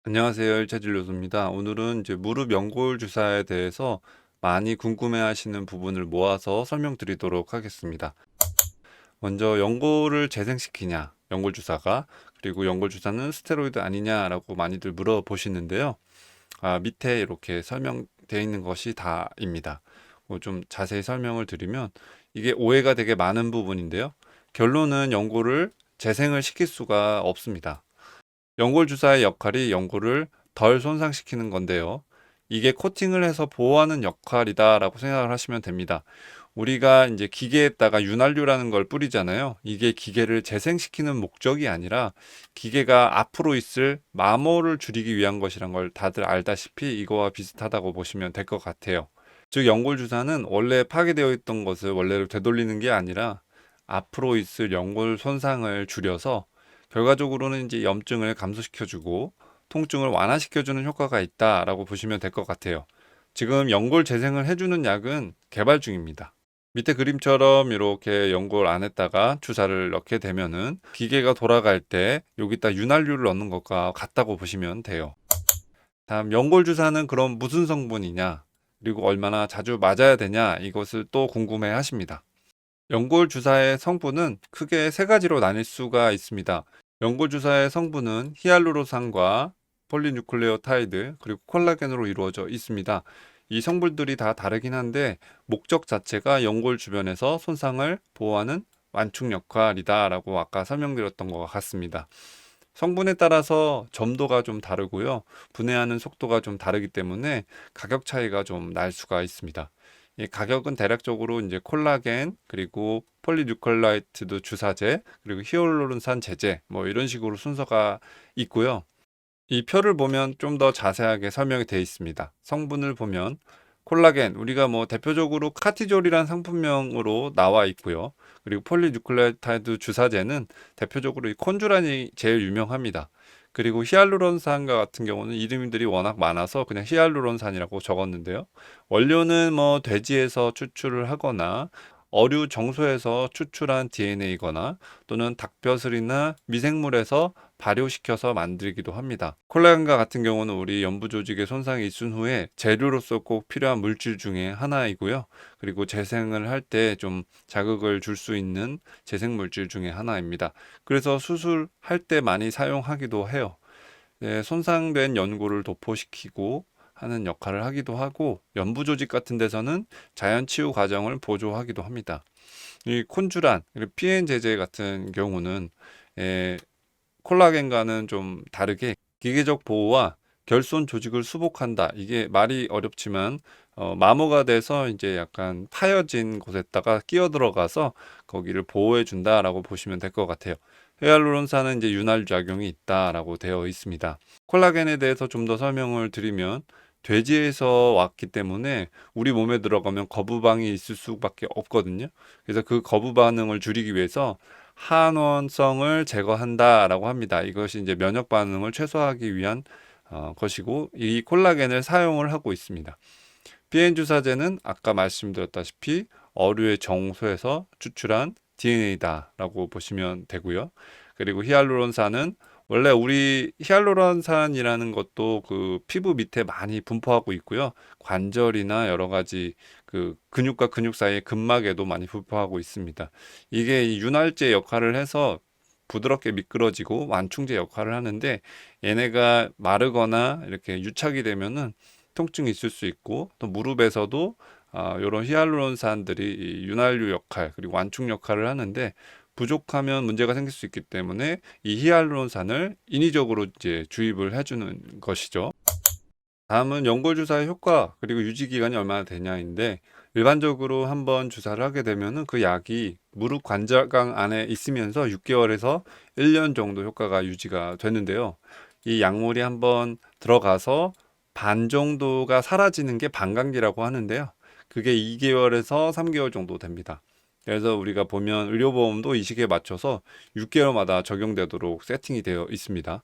안녕하세요. 1차 진료소입니다. 오늘은 이제 무릎 연골 주사에 대해서 많이 궁금해 하시는 부분을 모아서 설명드리도록 하겠습니다. 먼저 연골을 재생시키냐, 연골 주사가, 그리고 연골 주사는 스테로이드 아니냐라고 많이들 물어보시는데요. 밑에 이렇게 설명되어 있는 것이 다입니다. 좀 자세히 설명을 드리면 이게 오해가 되게 많은 부분인데요. 결론은 연골을 재생을 시킬 수가 없습니다. 연골 주사의 역할이 연골을 덜 손상시키는 건데요. 이게 코팅을 해서 보호하는 역할이다라고 생각을 하시면 됩니다. 우리가 이제 기계에다가 윤활유라는 걸 뿌리잖아요. 이게 기계를 재생시키는 목적이 아니라 기계가 앞으로 있을 마모를 줄이기 위한 것이란 걸 다들 알다시피 이거와 비슷하다고 보시면 될 것 같아요. 즉 연골 주사는 원래 파괴되어 있던 것을 원래로 되돌리는 게 아니라 앞으로 있을 연골 손상을 줄여서 결과적으로는 이제 염증을 감소시켜주고 통증을 완화시켜주는 효과가 있다라고 보시면 될 것 같아요. 지금 연골 재생을 해주는 약은 개발 중입니다. 밑에 그림처럼 이렇게 연골 안에다가 주사를 넣게 되면은 기계가 돌아갈 때 여기다 윤활유를 넣는 것과 같다고 보시면 돼요. 다음 연골 주사는 그럼 무슨 성분이냐, 그리고 얼마나 자주 맞아야 되냐, 이것을 또 궁금해 하십니다. 연골 주사의 성분은 크게 세 가지로 나뉠 수가 있습니다. 연골 주사의 성분은 히알루로산과 폴리뉴클레오타이드 그리고 콜라겐으로 이루어져 있습니다. 이 성분들이 다 다르긴 한데 목적 자체가 연골 주변에서 손상을 보호하는 완충 역할이다라고 아까 설명드렸던 것 같습니다. 성분에 따라서 점도가 좀 다르고요. 분해하는 속도가 좀 다르기 때문에 가격 차이가 좀 날 수가 있습니다. 이 가격은 대략적으로 이제 콜라겐 그리고 폴리뉴클라이티드 주사제 그리고 히알루론산 제제 뭐 이런 식으로 순서가 있고요. 이 표를 보면 좀 더 자세하게 설명이 되어 있습니다. 성분을 보면 콜라겐 우리가 뭐 대표적으로 카티졸이란 상품명으로 나와 있고요. 그리고 폴리뉴클레오타이드 주사제는 대표적으로 이 콘주란이 제일 유명합니다. 그리고 히알루론산과 같은 경우는 이름들이 워낙 많아서 그냥 히알루론산이라고 적었는데요. 원료는 뭐 돼지에서 추출을 하거나 어류 정소에서 추출한 DNA거나 또는 닭벼슬이나 미생물에서 발효시켜서 만들기도 합니다. 콜라겐과 같은 경우는 우리 연부 조직의 손상이 있은 후에 재료로서 꼭 필요한 물질 중에 하나이고요. 그리고 재생을 할 때 좀 자극을 줄 수 있는 재생 물질 중에 하나입니다. 그래서 수술할 때 많이 사용하기도 해요. 네, 손상된 연골을 도포시키고 하는 역할을 하기도 하고 연부 조직 같은 데서는 자연 치유 과정을 보조하기도 합니다. 이 콘주란, 그리고 PN 제제 같은 경우는 콜라겐과는 좀 다르게 기계적 보호와 결손 조직을 수복한다. 이게 말이 어렵지만 마모가 돼서 이제 약간 파여진 곳에다가 끼어 들어가서 거기를 보호해 준다라고 보시면 될 것 같아요. 히알루론산은 이제 윤활 작용이 있다라고 되어 있습니다. 콜라겐에 대해서 좀 더 설명을 드리면 돼지에서 왔기 때문에 우리 몸에 들어가면 거부반응이 있을 수밖에 없거든요. 그래서 그 거부 반응을 줄이기 위해서 항원성을 제거한다라고 합니다. 이것이 이제 면역 반응을 최소화하기 위한 것이고 이 콜라겐을 사용을 하고 있습니다. 비엔 주사제는 아까 말씀드렸다시피 어류의 정소에서 추출한 DNA다라고 보시면 되고요. 그리고 히알루론산은 원래 우리 히알루론산이라는 것도 그 피부 밑에 많이 분포하고 있고요. 관절이나 여러 가지 그 근육과 근육 사이의 근막에도 많이 분포하고 있습니다. 이게 이 윤활제 역할을 해서 부드럽게 미끄러지고 완충제 역할을 하는데 얘네가 마르거나 이렇게 유착이 되면은 통증이 있을 수 있고 또 무릎에서도 이런 히알루론산들이 이 윤활유 역할 그리고 완충 역할을 하는데 부족하면 문제가 생길 수 있기 때문에 이 히알루론산을 인위적으로 이제 주입을 해주는 것이죠. 다음은 연골 주사의 효과 그리고 유지 기간이 얼마나 되냐인데 일반적으로 한번 주사를 하게 되면은 그 약이 무릎 관절강 안에 있으면서 6개월에서 1년 정도 효과가 유지가 되는데요. 이 약물이 한번 들어가서 반 정도가 사라지는 게 반감기라고 하는데요. 그게 2개월에서 3개월 정도 됩니다. 그래서 우리가 보면 의료보험도 이 시기에 맞춰서 6개월마다 적용되도록 세팅이 되어 있습니다.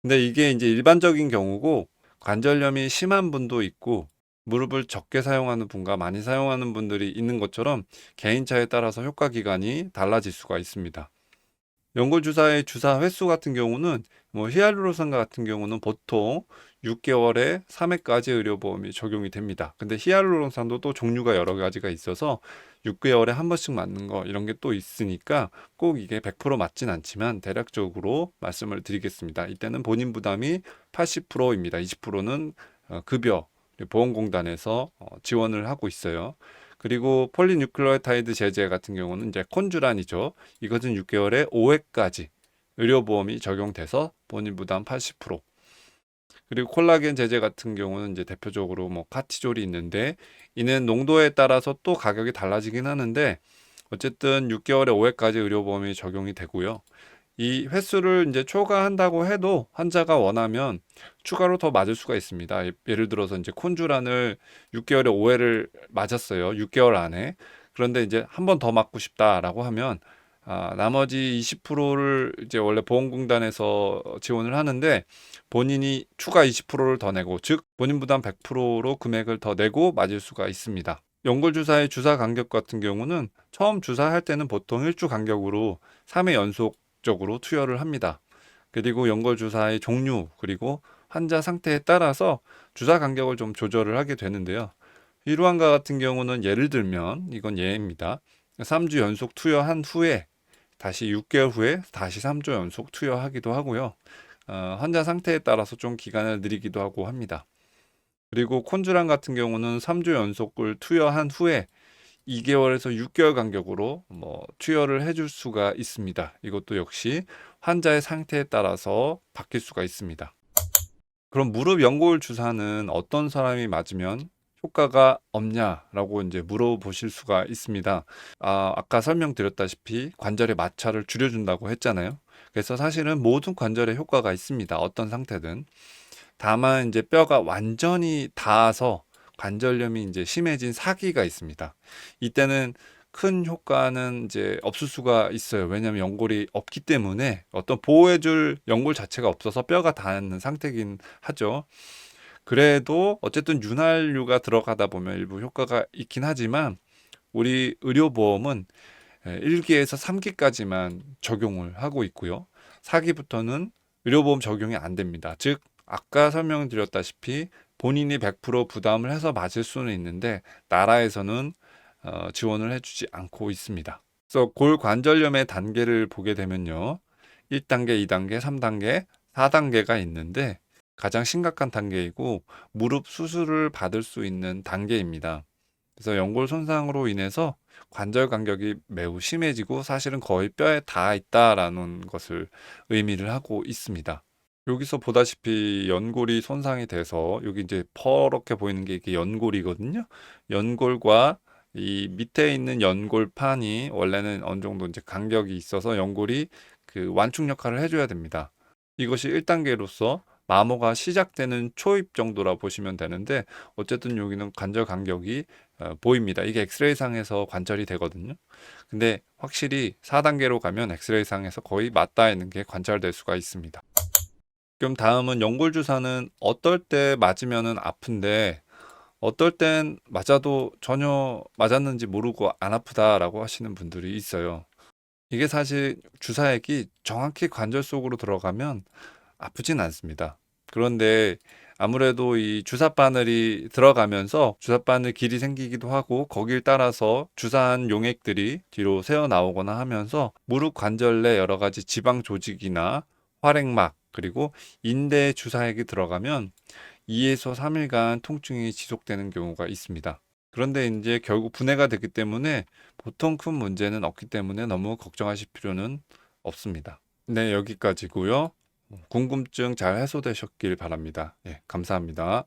근데 이게 이제 일반적인 경우고 관절염이 심한 분도 있고 무릎을 적게 사용하는 분과 많이 사용하는 분들이 있는 것처럼 개인차에 따라서 효과 기간이 달라질 수가 있습니다. 연골 주사의 주사 횟수 같은 경우는 뭐 히알루론산과 같은 경우는 보통 6개월에 3회까지 의료보험이 적용이 됩니다. 근데 히알루론산도 또 종류가 여러 가지가 있어서 6개월에 한 번씩 맞는 거 이런 게 또 있으니까 꼭 이게 100% 맞진 않지만 대략적으로 말씀을 드리겠습니다. 이때는 본인 부담이 80%입니다. 20%는 급여 보험공단에서 지원을 하고 있어요. 그리고 폴리뉴클레오타이드 제제 같은 경우는 이제 콘주란이죠. 이것은 6개월에 5회까지 의료보험이 적용돼서 본인 부담 80%. 그리고 콜라겐 제제 같은 경우는 이제 대표적으로 뭐 카티졸이 있는데 이는 농도에 따라서 또 가격이 달라지긴 하는데 어쨌든 6개월에 5회까지 의료보험이 적용이 되고요. 이 횟수를 이제 초과한다고 해도 환자가 원하면 추가로 더 맞을 수가 있습니다. 예를 들어서 이제 콘주란을 6개월에 5회를 맞았어요. 6개월 안에. 그런데 이제 한 번 더 맞고 싶다라고 하면 나머지 20%를 이제 원래 보험공단에서 지원을 하는데 본인이 추가 20%를 더 내고 즉 본인 부담 100%로 금액을 더 내고 맞을 수가 있습니다. 연골 주사의 주사 간격 같은 경우는 처음 주사할 때는 보통 1주 간격으로 3회 연속적으로 투여를 합니다. 그리고 연골 주사의 종류 그리고 환자 상태에 따라서 주사 간격을 좀 조절을 하게 되는데요. 이러한과 같은 경우는 예를 들면 이건 예입니다. 3주 연속 투여한 후에 다시 6개월 후에 다시 3주 연속 투여하기도 하고요. 환자 상태에 따라서 좀 기간을 늘리기도 하고 합니다. 그리고 콘주란 같은 경우는 3주 연속을 투여한 후에 2개월에서 6개월 간격으로 뭐 투여를 해줄 수가 있습니다. 이것도 역시 환자의 상태에 따라서 바뀔 수가 있습니다. 그럼 무릎 연골 주사는 어떤 사람이 맞으면 효과가 없냐라고 이제 물어보실 수가 있습니다. 아까 설명드렸다시피 관절의 마찰을 줄여준다고 했잖아요. 그래서 사실은 모든 관절에 효과가 있습니다. 어떤 상태든. 다만 이제 뼈가 완전히 닿아서 관절염이 이제 심해진 사기가 있습니다. 이때는 큰 효과는 이제 없을 수가 있어요. 왜냐하면 연골이 없기 때문에 어떤 보호해줄 연골 자체가 없어서 뼈가 닿는 상태긴 하죠. 그래도 어쨌든 윤활유가 들어가다 보면 일부 효과가 있긴 하지만 우리 의료보험은 1기에서 3기까지만 적용을 하고 있고요. 4기부터는 의료보험 적용이 안 됩니다. 즉 아까 설명드렸다시피 본인이 100% 부담을 해서 맞을 수는 있는데 나라에서는 지원을 해주지 않고 있습니다. 그래서 골관절염의 단계를 보게 되면요. 1단계, 2단계, 3단계, 4단계가 있는데 가장 심각한 단계이고 무릎 수술을 받을 수 있는 단계입니다. 그래서 연골 손상으로 인해서 관절 간격이 매우 심해지고 사실은 거의 뼈에 닿아 있다라는 것을 의미를 하고 있습니다. 여기서 보다시피 연골이 손상이 돼서 여기 이제 퍼렇게 보이는 게 이게 연골이거든요. 연골과 이 밑에 있는 연골판이 원래는 어느 정도 이제 간격이 있어서 연골이 그 완충 역할을 해줘야 됩니다. 이것이 1단계로서 마모가 시작되는 초입 정도라 보시면 되는데 어쨌든 여기는 관절 간격이 보입니다. 이게 엑스레이 상에서 관절이 되거든요. 근데 확실히 4단계로 가면 엑스레이 상에서 거의 맞닿아 있는 게 관찰될 수가 있습니다. 그럼 다음은 연골 주사는 어떨 때 맞으면은 아픈데 어떨 땐 맞아도 전혀 맞았는지 모르고 안 아프다라고 하시는 분들이 있어요. 이게 사실 주사액이 정확히 관절 속으로 들어가면 아프진 않습니다. 그런데 아무래도 이 주사 바늘이 들어가면서 주사 바늘 길이 생기기도 하고 거길 따라서 주사한 용액들이 뒤로 새어 나오거나 하면서 무릎 관절 내 여러 가지 지방 조직이나 활액막 그리고 인대에 주사액이 들어가면 2에서 3일간 통증이 지속되는 경우가 있습니다. 그런데 이제 결국 분해가 되기 때문에 보통 큰 문제는 없기 때문에 너무 걱정하실 필요는 없습니다. 네, 여기까지고요. 궁금증 잘 해소되셨길 바랍니다. 예, 감사합니다.